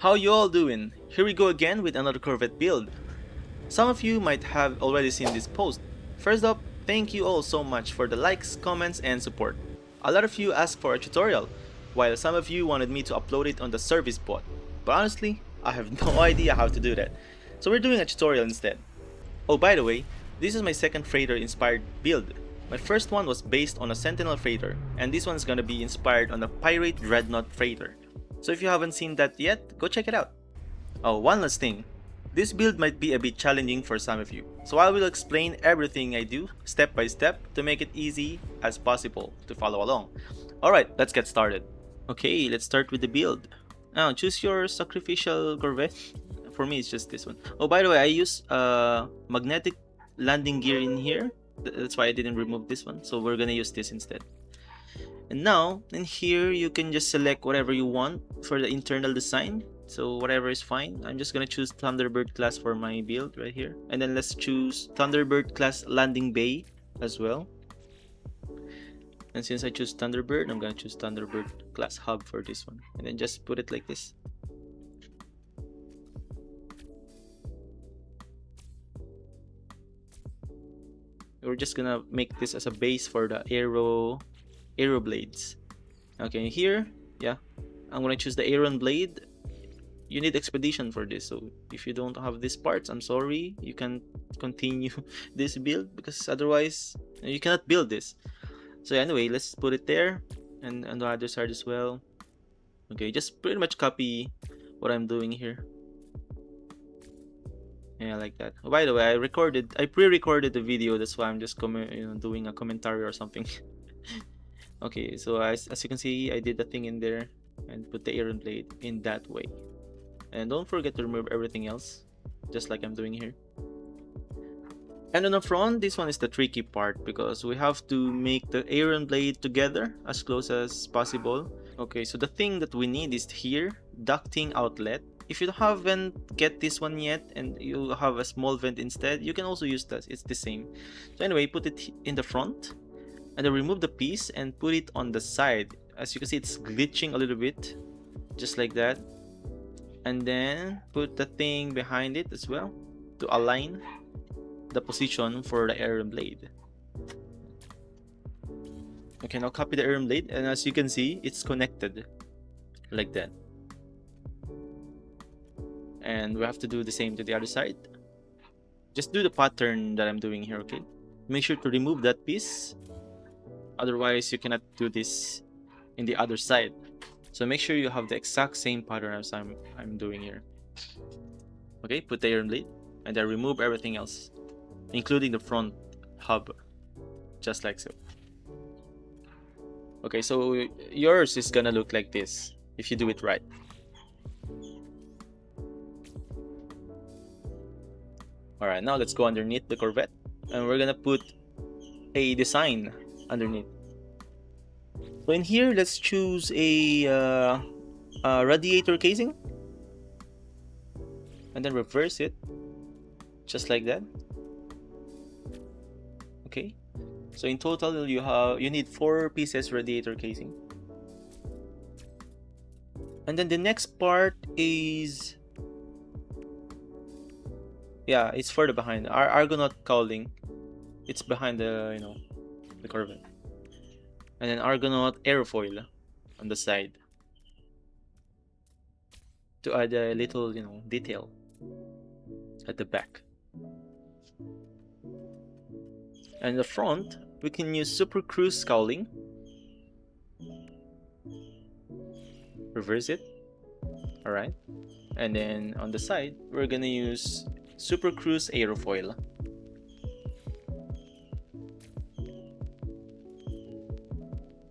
How you all doing? Here we go again with another Corvette build. Some of you might have already seen this post. First up, thank you all so much for the likes, comments, and support. A lot of you asked for a tutorial, while some of you wanted me to upload it on the service bot. But honestly, I have no idea how to do that. So we're doing a tutorial instead. Oh, by the way, this is my second freighter inspired build. My first one was based on a Sentinel freighter, and this one's gonna be inspired on a Pirate Dreadnought freighter. So if you haven't seen that yet, go check it out. Oh, one last thing. This build might be a bit challenging for some of you, so I will explain everything I do step by step to make it easy as possible to follow along. Alright, let's get started. Okay, let's start with the build. Now, choose your sacrificial Corvette. For me, it's just this one. Oh, by the way, I use magnetic landing gear in here. That's why I didn't remove this one, so we're gonna use this instead. And now, in here, you can just select whatever you want for the internal design. So whatever is fine. I'm just gonna choose Thunderbird class for my build right here. And then let's choose Thunderbird class landing bay as well. And since I choose Thunderbird, I'm gonna choose Thunderbird class hub for this one. And then just put it like this. We're just gonna make this as a base for the arrow blades. Okay, here, yeah, I'm gonna choose the Aeron blade. You need expedition for this, so if you don't have these parts, I'm sorry, you can continue this build because otherwise you cannot build this. So anyway, let's put it there and on the other side as well. Okay, just pretty much copy what I'm doing here. Yeah, like that. Oh, by the way, I pre-recorded the video, that's why I'm just doing a commentary or something. Okay, so as you can see, I did the thing in there and put the Aeron blade in that way. And don't forget to remove everything else, just like I'm doing here. And on the front, this one is the tricky part because we have to make the Aeron blade together as close as possible. Okay, so the thing that we need is here, ducting outlet. If you haven't get this one yet and you have a small vent instead, you can also use that, it's the same. So anyway, put it in the front and then remove the piece and put it on the side. As you can see, it's glitching a little bit, just like that. And then put the thing behind it as well to align the position for the Aeron blade. Okay, now copy the Aeron blade, and as you can see, it's connected like that. And we have to do the same to the other side. Just do the pattern that I'm doing here, okay? Make sure to remove that piece, otherwise you cannot do this in the other side. So make sure you have the exact same pattern as I'm doing here. Okay, put the Aeron blade and then remove everything else, including the front hub, just like so. Okay, so yours is gonna look like this if you do it right. Alright, now let's go underneath the Corvette and we're gonna put a design underneath. So in here, let's choose a radiator casing and then reverse it just like that. Okay, so in total you need 4 pieces radiator casing. And then the next part is, yeah, it's further behind. Our Argonaut cowling, it's behind the the Corvette. And then Argonaut airfoil on the side to add a little detail at the back. And the front, we can use Super Cruise cowling. Reverse it. Alright. And then on the side, we're gonna use Super Cruise aerofoil.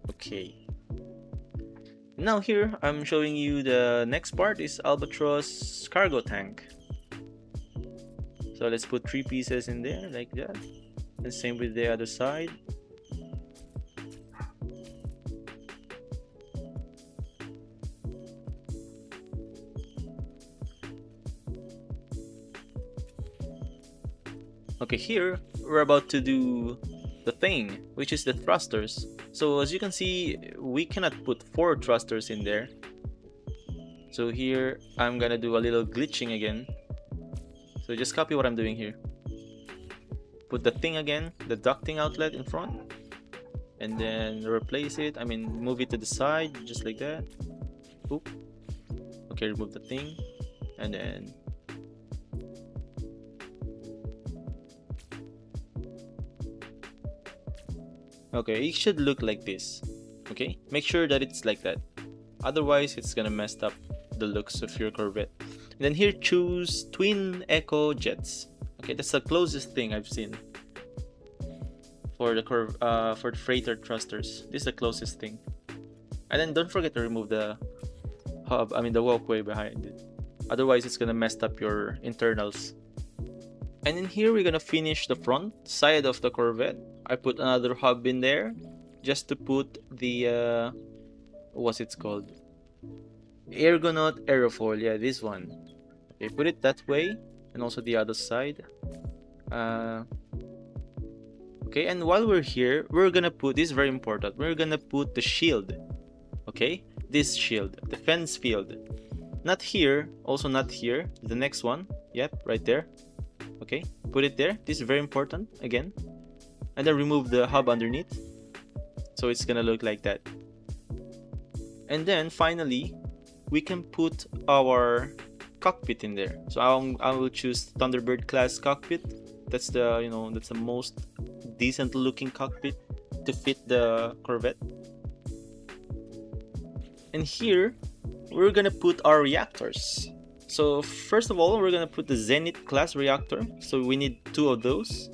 Okay. Now here, I'm showing you the next part is Albatross cargo tank. So let's put 3 pieces in there like that. And same with the other side. Okay, here we're about to do the thing, which is the thrusters. So as you can see, we cannot put 4 thrusters in there. So here I'm gonna do a little glitching again. So just copy what I'm doing here. Put the thing again, the ducting outlet in front, and then replace it. I mean, move it to the side, just like that. Oop. Okay, remove the thing, and then okay, it should look like this. Okay, make sure that it's like that. Otherwise, it's gonna mess up the looks of your Corvette. And then here, choose twin echo jets. Okay, that's the closest thing I've seen for the for the freighter thrusters. This is the closest thing. And then don't forget to remove the hub. I mean the walkway behind it. Otherwise, it's gonna mess up your internals. And in here, we're gonna finish the front side of the Corvette. I put another hub in there just to put the what's it called? Ergonaut aerofoil. Yeah, this one. Okay, put it that way, and also the other side. Okay, and while we're here, we're gonna put this is very important. We're gonna put the shield. Okay, this shield, defense field. Not here, also not here. The next one. Yep, right there. Okay, put it there. This is very important again. And then remove the hub underneath. So it's gonna look like that. And then finally, we can put our cockpit in there. So I will choose Thunderbird class cockpit. That's the that's the most decent looking cockpit to fit the Corvette. And here we're gonna put our reactors. So first of all, we're gonna put the Zenith class reactor. So we need 2 of those.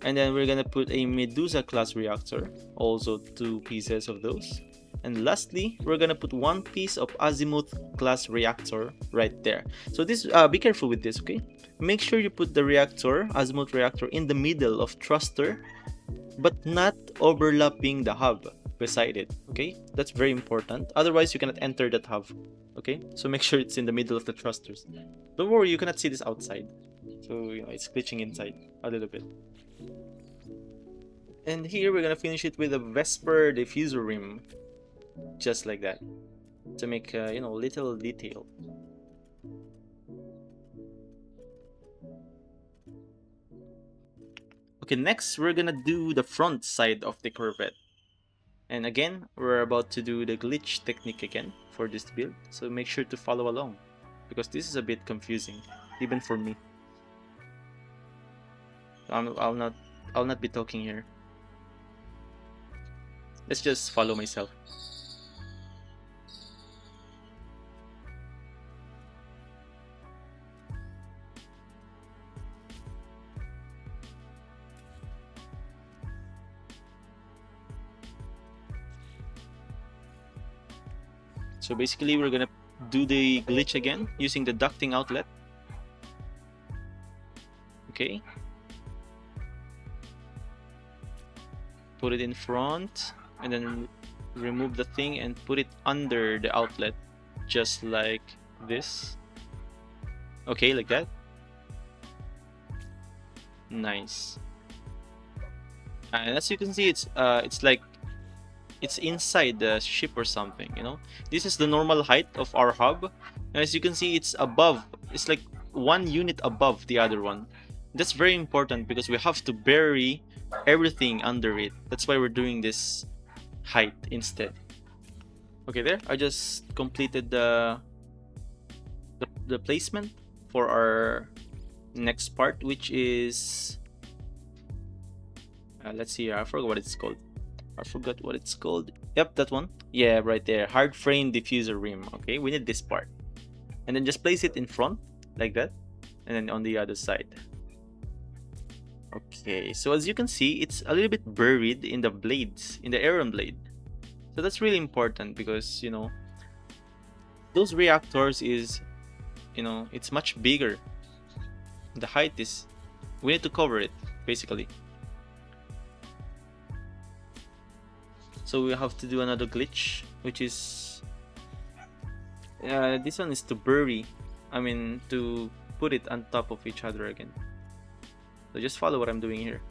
And then we're gonna put a Medusa class reactor, also 2 pieces of those. And lastly, we're gonna put 1 piece of Azimuth class reactor right there. So this, be careful with this, okay? Make sure you put the reactor, Azimuth reactor, in the middle of thruster, but not overlapping the hub beside it, okay? That's very important. Otherwise, you cannot enter that hub, okay? So make sure it's in the middle of the thrusters. Don't worry, you cannot see this outside. So, it's glitching inside a little bit. And here we're gonna finish it with a Vesper diffuser rim, just like that, to make little detail. Okay, next we're gonna do the front side of the Corvette. And again, we're about to do the glitch technique again for this build, so make sure to follow along, because this is a bit confusing, even for me. I'll not be talking here. Let's just follow myself. So basically, we're gonna do the glitch again using the ducting outlet. Okay. Put it in front, and then remove the thing and put it under the outlet, just like this. Okay, like that. Nice. And as you can see, it's like it's inside the ship or something, This is the normal height of our hub, and as you can see, it's above. It's like 1 unit above the other one. That's very important because we have to bury everything under it. That's why we're doing this height instead. Okay, there. I just completed the placement for our next part, which is let's see. I forgot what it's called. Yep, that one. Yeah, right there. Hard frame diffuser rim. Okay, we need this part, and then just place it in front like that, and then on the other side. Okay, so as you can see, it's a little bit buried in the blades, in the Aeron blade. So that's really important because, those reactors is, it's much bigger. The height is, we need to cover it, basically. So we have to do another glitch, which is, this one is to bury, to put it on top of each other again. So just follow what I'm doing here.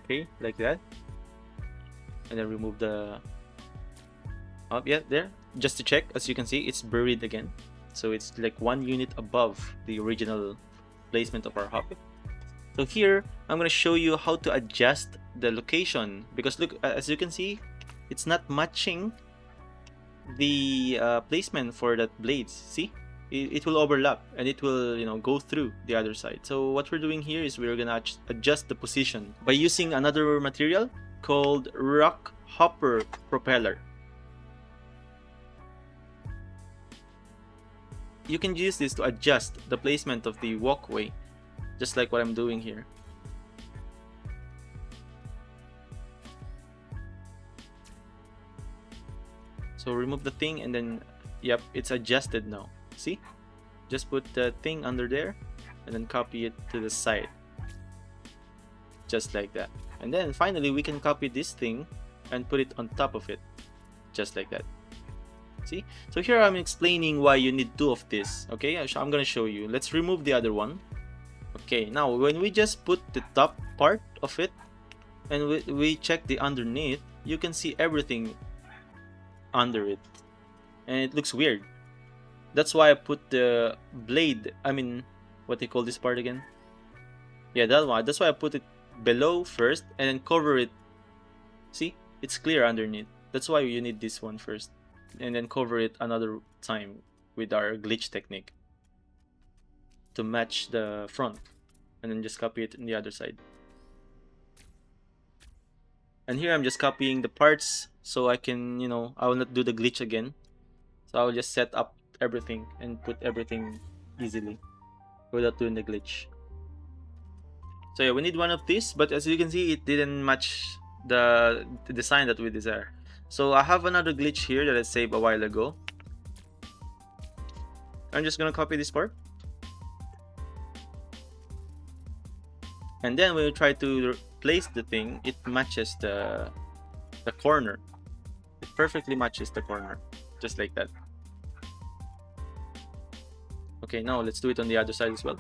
Okay, like that. And then remove the Yeah, there. Just to check, as you can see, it's buried again. So it's like 1 unit above the original placement of our hub. So here, I'm going to show you how to adjust the location. Because look, as you can see, it's not matching the placement for that blades. See? It will overlap and it will, you know, go through the other side. So what we're doing here is we're gonna adjust the position by using another material called rock hopper propeller. You can use this to adjust the placement of the walkway, just like what I'm doing here. So remove the thing and then, yep, it's adjusted now. See? Just put the thing under there and then copy it to the side. Just like that. And then finally we can copy this thing and put it on top of it. Just like that. See? So here I'm explaining why you need 2 of this. Okay, I'm gonna show you. Let's remove the other one. Okay, now when we just put the top part of it and we check the underneath, you can see everything under it. And it looks weird. That's why I put the blade, I mean, what they call this part again? Yeah, that one. That's why I put it below first and then cover it. See? It's clear underneath. That's why you need this one first. And then cover it another time with our glitch technique to match the front. And then just copy it on the other side. And here I'm just copying the parts so I can, you know, I will not do the glitch again. So I will just set up everything and put everything easily without doing the glitch. So yeah, we need one of these, but as you can see, it didn't match the design that we desire. So I have another glitch here that I saved a while ago. I'm just gonna copy this part. And then when you try to place the thing, it matches the corner. It perfectly matches the corner, just like that. Okay, now let's do it on the other side as well.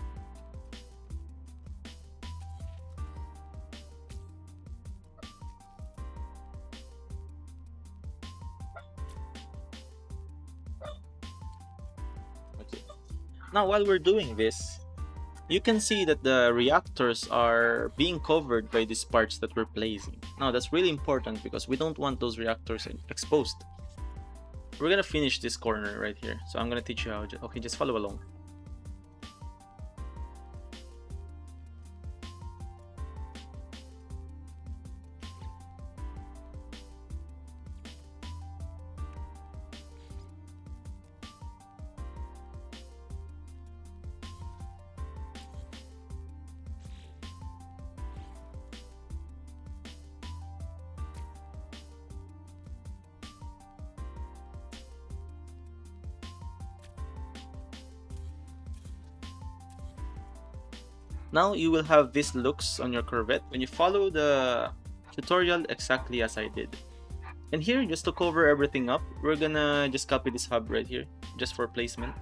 Okay. Now while we're doing this, you can see that the reactors are being covered by these parts that we're placing. Now that's really important because we don't want those reactors exposed. We're gonna finish this corner right here. So I'm gonna teach you how. Okay, just follow along. Now you will have these looks on your Corvette when you follow the tutorial exactly as I did. And here, just to cover everything up, we're gonna just copy this hub right here, just for placement.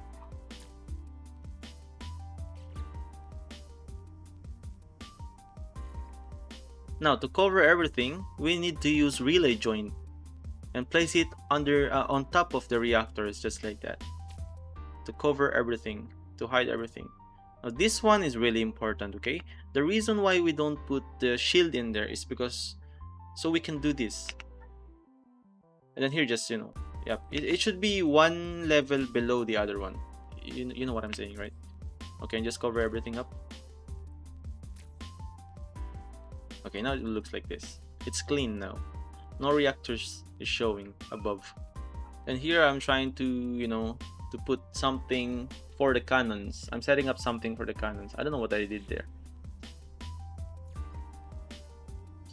Now to cover everything, we need to use relay joint and place it under on top of the reactors, just like that, to cover everything, to hide everything. Now this one is really important, okay? The reason why we don't put the shield in there is because so we can do this. And then here, just, you know, yep, it should be 1 level below the other one. You know what I'm saying, right? Okay, and just cover everything up. Okay, now it looks like this. It's clean now. No reactors is showing above. And here I'm trying to, you know, to put something for the cannons. I'm setting up something for the cannons. I don't know what I did there.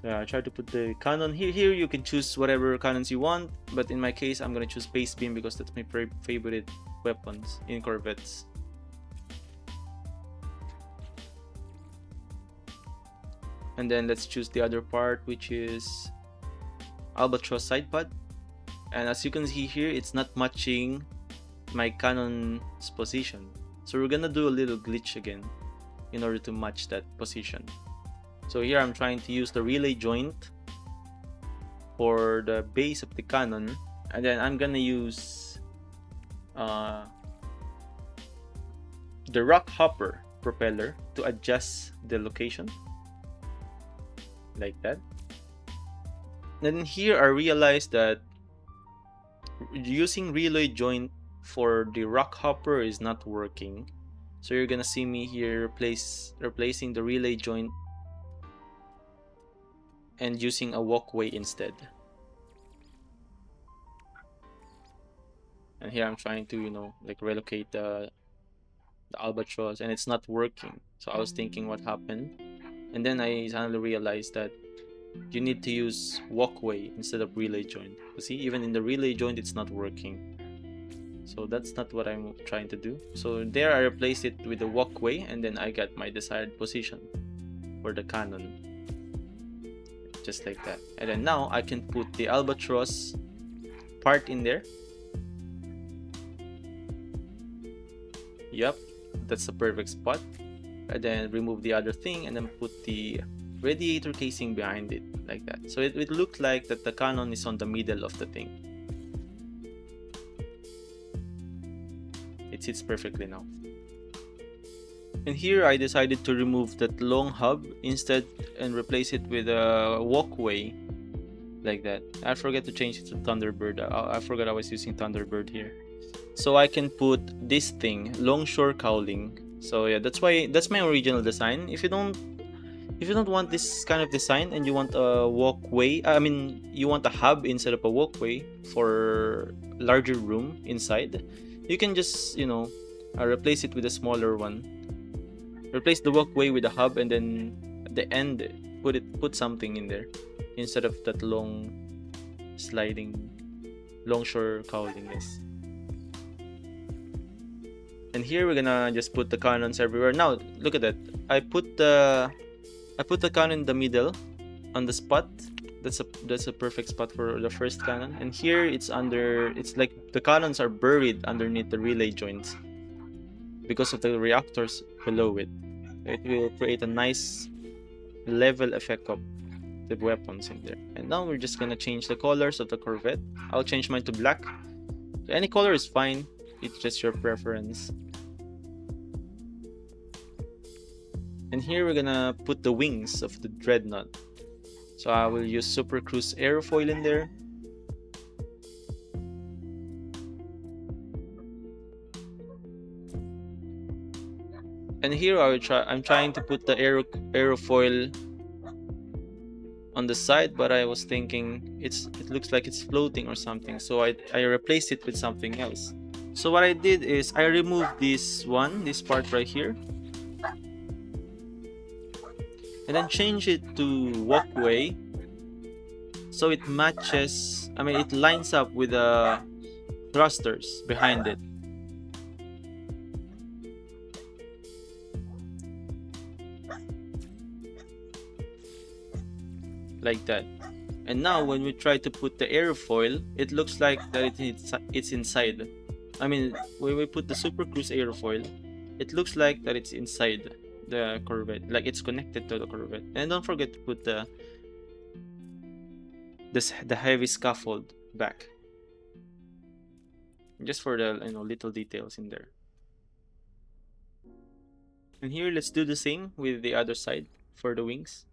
So I try to put the cannon here. Here you can choose whatever cannons you want, but in my case I'm gonna choose Space Beam because that's my favorite weapons in Corvettes. And then let's choose the other part, which is Albatross side pod. And as you can see here, it's not matching my cannon's position. So we're gonna do a little glitch again in order to match that position. So here I'm trying to use the relay joint for the base of the cannon And then I'm gonna use the rock hopper propeller to adjust the location like that. Then here I realized that using relay joint for the rock hopper is not working. So you're gonna see me here replacing the relay joint and using a walkway instead. And here I'm trying to, you know, like relocate the albatross, and it's not working. So I was thinking what happened, and then I suddenly realized that you need to use walkway instead of relay joint. You see, even in the relay joint it's not working. So that's not what I'm trying to do. So there I replaced it with the walkway, and then I got my desired position for the cannon. Just like that. And then now I can put the albatross part in there. Yep, that's the perfect spot. And then remove the other thing and then put the radiator casing behind it like that. So it looked like that the cannon is on the middle of the thing. It sits perfectly now. And here I decided to remove that long hub instead and replace it with a walkway like that. I forgot to change it to Thunderbird. I forgot I was using Thunderbird here. So I can put this thing, longshore cowling. So yeah, that's my original design. If you don't want this kind of design and you want a walkway, I mean you want a hub instead of a walkway for larger room inside, you can just, you know, replace it with a smaller one. Replace the walkway with a hub, and then at the end put something in there instead of that long sliding longshore cowling is. And here we're gonna just put the cannons everywhere. Now look at that. I put the cannon in the middle on the spot. That's a perfect spot for the first cannon. And here it's like the cannons are buried underneath the relay joints because of the reactors below it. It will create a nice level effect of the weapons in there. And now we're just gonna change the colors of the Corvette. I'll change mine to black. So any color is fine. It's just your preference. And here we're gonna put the wings of the Dreadnought. So I will use Super Cruise aerofoil in there. And here I'm trying to put the aerofoil on the side, but I was thinking it looks like it's floating or something. So I replaced it with something else. So what I did is I removed this part right here, and then change it to walkway so it matches, I mean it lines up with the thrusters behind it. Like that. And now when we try to put the airfoil, it looks like that it's inside. I mean, when we put the Super Cruise airfoil, it looks like that it's inside the Corvette, like it's connected to the Corvette. And don't forget to put the heavy scaffold back, just for the little details in there. And here let's do the same with the other side for the wings.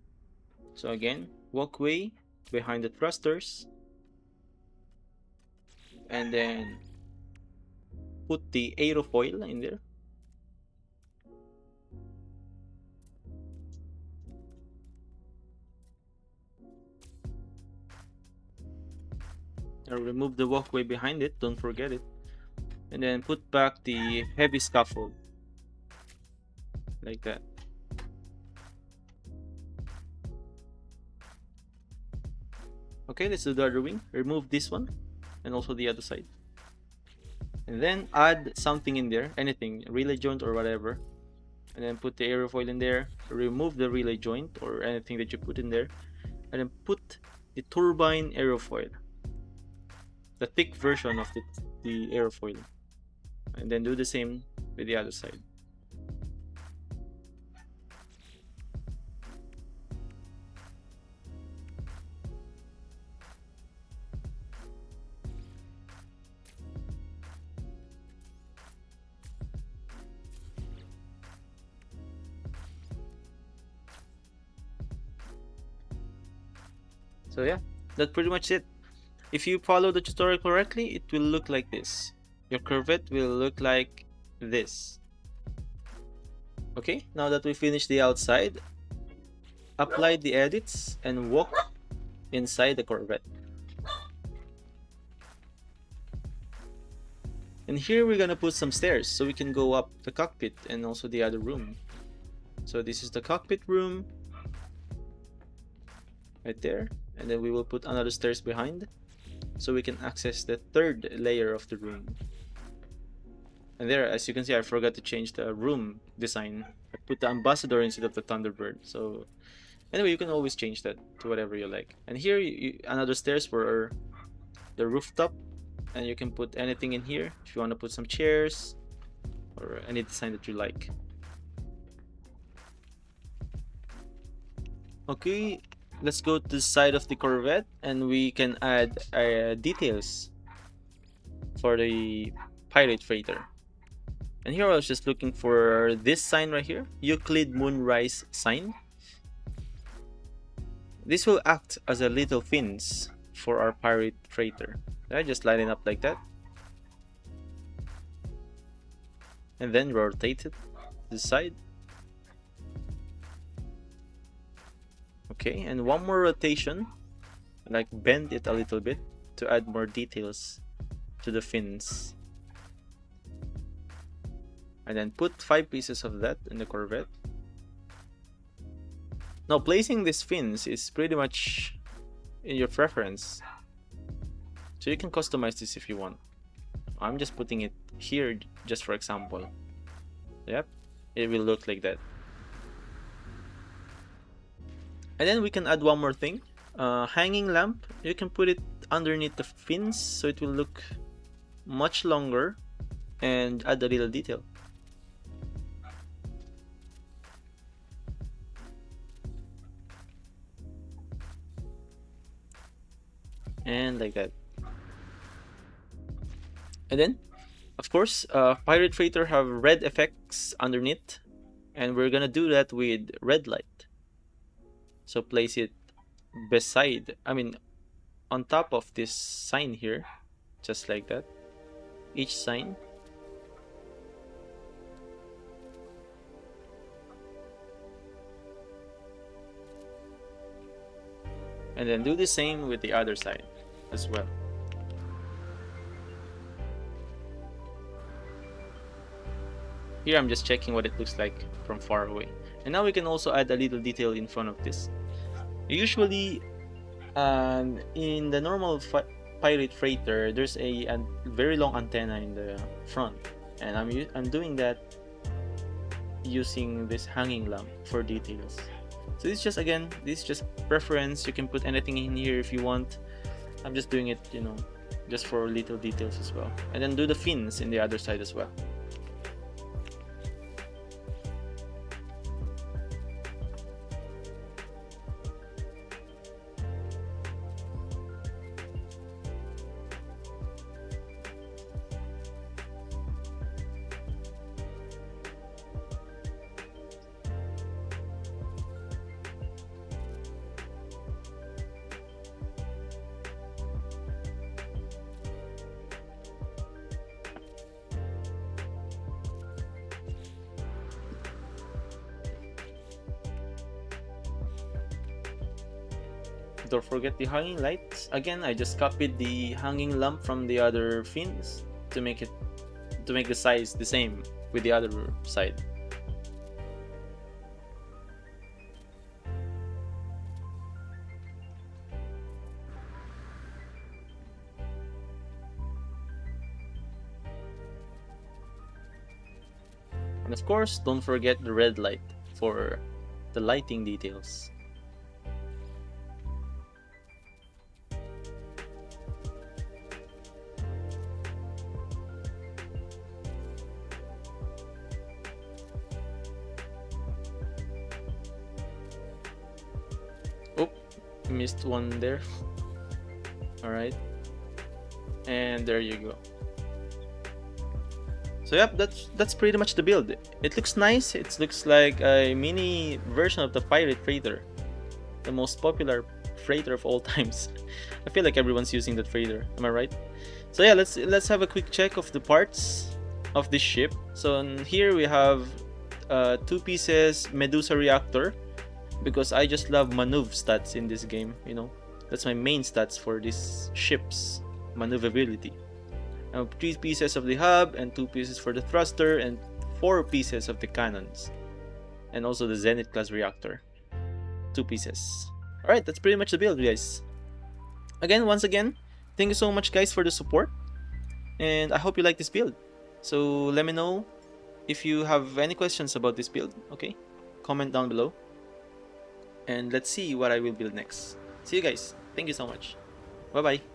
So again, walkway behind the thrusters, and then put the aerofoil in there. Now remove the walkway behind it, don't forget it. And then put back the heavy scaffold. Like that. Okay, let's do the other wing. Remove this one and also the other side. And then add something in there, anything, relay joint or whatever. And then put the aerofoil in there. Remove the relay joint or anything that you put in there. And then put the turbine aerofoil, the thick version of the aerofoil. And then do the same with the other side. So yeah, that's pretty much it. If you follow the tutorial correctly, it will look like this. Your Corvette will look like this. Okay, now that we finished the outside, apply the edits and walk inside the Corvette. And here we're gonna put some stairs so we can go up the cockpit and also the other room. So this is the cockpit room right there, and then we will put another stairs behind so we can access the third layer of the room. And there, as you can see, I forgot to change the room design. I put the Ambassador instead of the Thunderbird. So anyway, you can always change that to whatever you like. And here, another stairs for the rooftop, and you can put anything in here if you want to put some chairs or any design that you like. Okay, let's go to the side of the Corvette, and we can add details for the Pirate Freighter. And here I was just looking for this sign right here, Euclid Moonrise sign. This will act as a little fins for our Pirate Freighter. I just line it up like that, and then rotate it to the side. Okay, and one more rotation, like bend it a little bit to add more details to the fins. And then put 5 pieces of that in the Corvette. Now placing these fins is pretty much in your preference, so you can customize this if you want. I'm just putting it here just for example. Yep, it will look like that. And then we can add one more thing, hanging lamp. You can put it underneath the fins so it will look much longer and add a little detail. And like that. And then, of course, Pirate Freighter have red effects underneath, and we're gonna do that with red light. So place it beside, on top of this sign here, just like that. Each sign. And then do the same with the other side as well. Here I'm just checking what it looks like from far away. And now we can also add a little detail in front of this. Usually, in the normal Pirate Freighter, there's a very long antenna in the front, and I'm doing that using this hanging lamp for details. So this is just preference. You can put anything in here if you want. I'm just doing it, just for little details as well. And then do the fins in the other side as well. Don't forget the hanging lights. Again, I just copied the hanging lamp from the other fins to make the size the same with the other side. And of course, don't forget the red light for the lighting details. Oh, missed one there. Alright. And there you go. So yep, that's pretty much the build. It looks nice. It looks like a mini version of the Pirate Freighter. the most popular freighter of all times. I feel like everyone's using that freighter, am I right? So yeah, let's have a quick check of the parts of this ship. So here we have 2 pieces Medusa Reactor, because I just love maneuver stats in this game, you know. That's my main stats for this ship's maneuverability. 3 pieces of the hub, and 2 pieces for the thruster, and 4 pieces of the cannons. And also the Zenith class reactor. 2 pieces. Alright, that's pretty much the build, guys. Once again, thank you so much, guys, for the support. And I hope you like this build. So let me know if you have any questions about this build, okay? Comment down below. And let's see what I will build next. See you guys. Thank you so much. Bye bye.